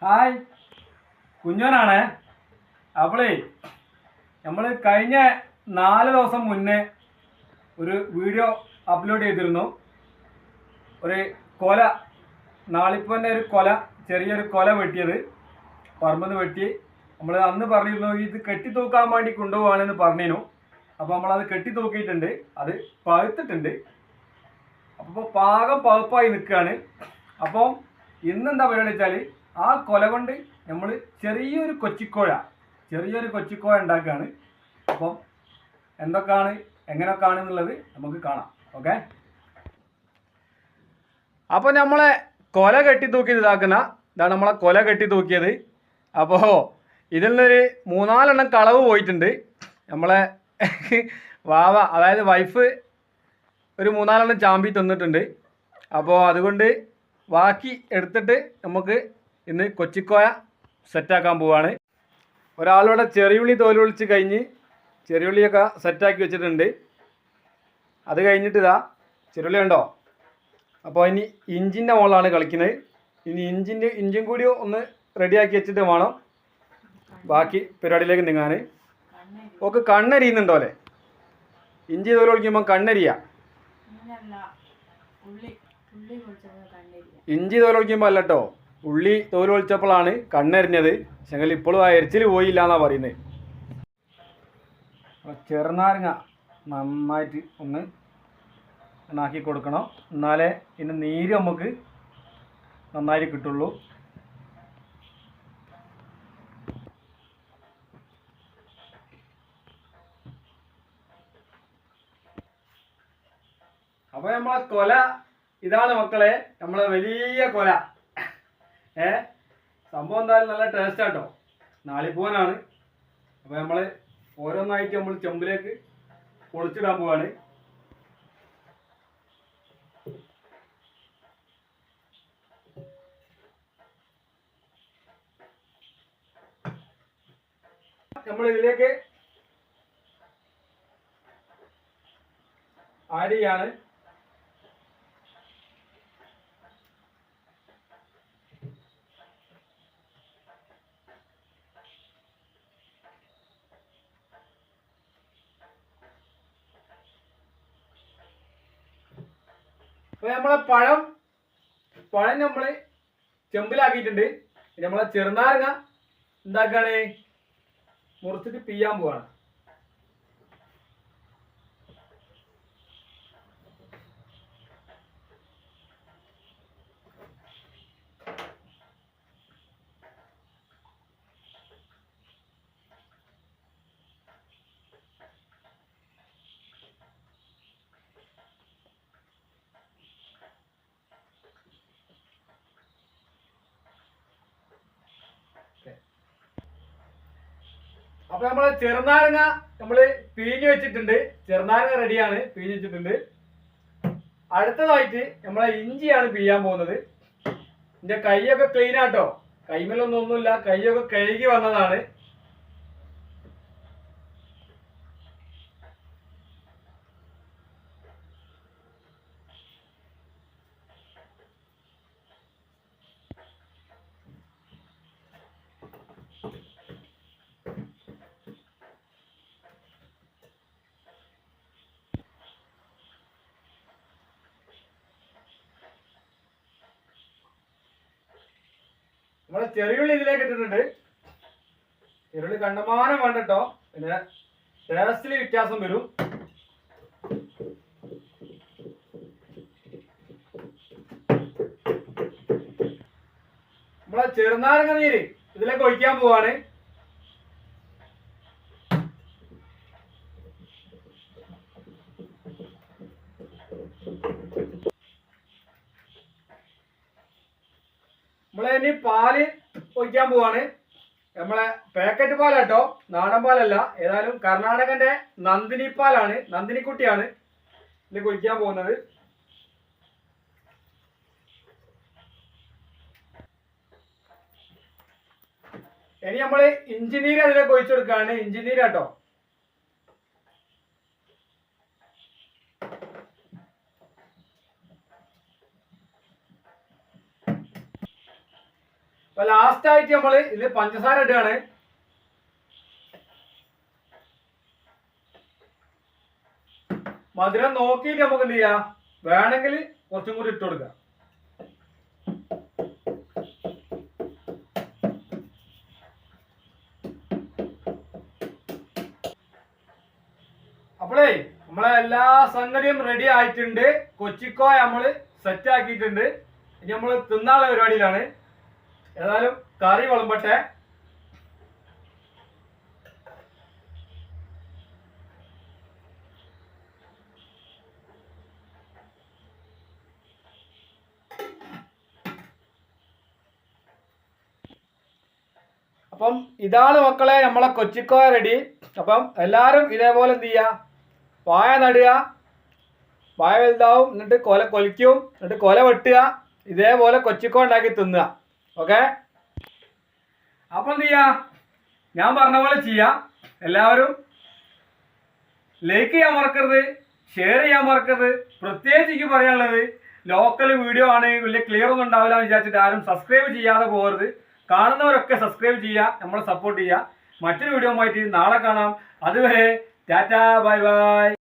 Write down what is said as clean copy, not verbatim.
Hi കുഞ്ഞോനാണ്. അപ്പോളേ നമ്മൾ കഴിഞ്ഞ 4 ദിവസം മുന്നേ ഒരു വീഡിയോ അപ്ലോഡ് ചെയ്തിരുന്നു. ഒരു കൊല, നാളിപ്പൻ്റെ ഒരു കൊല, ചെറിയൊരു കൊല വെട്ടിയത്, പറമ്പെന്ന് വെട്ടി. നമ്മൾ അന്ന് പറഞ്ഞിരുന്നു ഇത് കെട്ടി തൂക്കാൻ വേണ്ടി കൊണ്ടുപോകാനെന്ന് പറഞ്ഞിരുന്നു. അപ്പോൾ നമ്മളത് കെട്ടി തൂക്കിയിട്ടുണ്ട്, അത് പഴുത്തിട്ടുണ്ട്. അപ്പോൾ പാകം പഴുപ്പായി നിൽക്കുകയാണ്. അപ്പം ഇന്നെന്താ പരിപാടി വെച്ചാൽ ആ കൊല കൊണ്ട് നമ്മൾ ചെറിയൊരു കൊച്ചിക്കോഴ ഉണ്ടാക്കുകയാണ്. അപ്പം എന്തൊക്കെയാണ് എങ്ങനെയൊക്കെയാണ് എന്നുള്ളത് നമുക്ക് കാണാം. ഓക്കെ, അപ്പോൾ നമ്മളെ കൊല കെട്ടി തൂക്കിയത് ഇതാണ് നമ്മളെ കൊല കെട്ടി തൂക്കിയത്. അപ്പോൾ ഇതിൽ നിന്നൊരു 3-4 എണ്ണം കളവ് പോയിട്ടുണ്ട്. നമ്മളെ വാവ, അതായത് വൈഫ്, ഒരു 3-4 എണ്ണം ചാമ്പി തന്നിട്ടുണ്ട്. അപ്പോൾ അതുകൊണ്ട് ബാക്കി എടുത്തിട്ട് നമുക്ക് ഇന്ന് കൊച്ചിക്കോയ സെറ്റാക്കാൻ പോവാണ്. ഒരാളിവിടെ ചെറിയുള്ളി തോല് പൊളിച്ച് കഴിഞ്ഞ് ചെറിയുള്ളിയൊക്കെ സെറ്റാക്കി വെച്ചിട്ടുണ്ട്. അത് കഴിഞ്ഞിട്ട് ഇതാ ചെറിയുള്ളി ഉണ്ടോ. അപ്പോൾ ഇനി ഇഞ്ചിൻ്റെ മുകളിലാണ് കളിക്കുന്നത്. ഇനി ഇഞ്ചും കൂടി ഒന്ന് റെഡിയാക്കി വെച്ചിട്ട് വേണം ബാക്കി പരിപാടിയിലേക്ക് നീങ്ങാൻ. ഓക്കെ, കണ്ണെരിയുന്നുണ്ടോ അല്ലേ? ഇഞ്ചി തോല് പൊളിക്കുമ്പോൾ കണ്ണെരിയാ. ഇഞ്ചി തോല് പൊളിക്കുമ്പോൾ അല്ല കേട്ടോ, ഉള്ളി തോല് പൊളിച്ചപ്പോഴാണ് കണ്ണെരിഞ്ഞത്. പക്ഷെങ്കിൽ ഇപ്പോഴും ആ എരിച്ചിൽ പോയില്ല എന്നാണ് പറയുന്നത്. ചെറുനാരങ്ങ നന്നായിട്ട് ഒന്ന് ആക്കി കൊടുക്കണം, എന്നാലേ ഇതിൻ്റെ നീര് നമുക്ക് നന്നായിട്ട് കിട്ടുള്ളൂ. അപ്പോൾ നമ്മളെ കൊല ഇതാണ് മക്കളെ, നമ്മളെ വലിയ കൊല. സംഭവം എന്തായാലും നല്ല ടേസ്റ്റ് ആട്ടോ, നാളിപ്പൂവനാണ്. അപ്പോൾ നമ്മൾ ഓരോന്നായിട്ട് നമ്മൾ ചെമ്പിലേക്ക് പൊളിച്ചിടാൻ പോവാണ്. നമ്മൾ ഇതിലേക്ക് ആഡ് ചെയ്യാണ്. അപ്പോൾ നമ്മളെ പഴം നമ്മൾ ചെമ്പിലാക്കിയിട്ടുണ്ട്. നമ്മളെ ചെറുനാരങ്ങ എന്താക്കാണ്, മുറിച്ചിട്ട് പിയ്യാൻ പോവാണ്. അപ്പോൾ നമ്മളെ ചെറുനാരങ്ങ നമ്മൾ പിഴിഞ്ഞ് വെച്ചിട്ടുണ്ട്. ചെറുനാരങ്ങ റെഡിയാണ്, പിഴിഞ്ഞ് വെച്ചിട്ടുണ്ട്. അടുത്തതായിട്ട് നമ്മളെ ഇഞ്ചിയാണ് പിഴിയാൻ പോകുന്നത്. എൻ്റെ കൈയൊക്കെ ക്ലീൻ ആട്ടോ, കൈമേലൊന്നുമില്ല, കൈയൊക്കെ കഴുകി വന്നതാണ്. നമ്മളെ ചെറിയുള്ളി ഇതിലേക്ക് ഇട്ടിട്ടുണ്ട്. ചെറിയുള്ളി കണ്ടമാനം വേണ്ട കേട്ടോ, പിന്നെ ടേസ്റ്റിൽ വ്യത്യാസം വരും. നമ്മളെ ചെറുനാരങ്ങ നീര് ഇതിലേക്ക് ഒഴിക്കാൻ പോവാണ്. ഇനി പാല് ഒഴിക്കാൻ പോവാണ്. നമ്മളെ പാക്കറ്റ് പാലാട്ടോ, നാടൻ പാലല്ല. ഏതായാലും കർണാടകന്റെ നന്ദിനി പാലാണ്, നന്ദിനിക്കുട്ടിയാണ് ഇതിലേക്ക് ഒഴിക്കാൻ പോകുന്നത്. ഇനി നമ്മള് ഇഞ്ചിനീര് അതിലേക്ക് ഒഴിച്ചെടുക്കുകയാണ്. ഇഞ്ചിനീരാട്ടോ. അപ്പൊ ലാസ്റ്റ് ആയിട്ട് നമ്മള് ഇതിൽ പഞ്ചസാര ഇടുകയാണ്. മധുരം നോക്കിയിട്ട് നമുക്ക് എന്ത് ചെയ്യാം, വേണമെങ്കിൽ കുറച്ചും കൂടി ഇട്ട് കൊടുക്കാം. അപ്പോഴേ നമ്മളെ എല്ലാ സംഗതിയും റെഡി ആയിട്ടുണ്ട്. കൊച്ചിക്കോയ നമ്മള് സെറ്റ് ആക്കിയിട്ടുണ്ട്. ഇനി നമ്മൾ തിന്നാനുള്ള പരിപാടിയിലാണ്. ഏതായാലും കറി വിളമ്പട്ടെ. അപ്പം ഇതാണ് മക്കളെ നമ്മളെ കൊച്ചിക്കോയ റെഡി. അപ്പം എല്ലാവരും ഇതേപോലെ എന്ത് ചെയ്യുക, വായ നടുക, വായ വലുതാവും, എന്നിട്ട് കൊല കൊലിക്കും, എന്നിട്ട് കൊല വെട്ടുക, ഇതേപോലെ കൊച്ചിക്കോയ ഉണ്ടാക്കി തിന്നുക. ഓക്കെ, അപ്പം എന്ത് ചെയ്യുക, ഞാൻ പറഞ്ഞ പോലെ ചെയ്യുക. എല്ലാവരും ലൈക്ക് ചെയ്യാൻ മറക്കരുത്, ഷെയർ ചെയ്യാൻ മറക്കരുത്. പ്രത്യേകിച്ച് എനിക്ക് പറയാനുള്ളത്, ലോക്കൽ വീഡിയോ ആണ്, വലിയ ക്ലിയർ ഒന്നും ഉണ്ടാവില്ല എന്ന് വിചാരിച്ചിട്ട് ആരും സബ്സ്ക്രൈബ് ചെയ്യാതെ പോകരുത്. കാണുന്നവരൊക്കെ സബ്സ്ക്രൈബ് ചെയ്യുക, നമ്മളെ സപ്പോർട്ട് ചെയ്യുക. മറ്റൊരു വീഡിയോ ആയിട്ട് നാളെ കാണാം. അതുവരെ ടാറ്റാ, ബൈ ബൈ.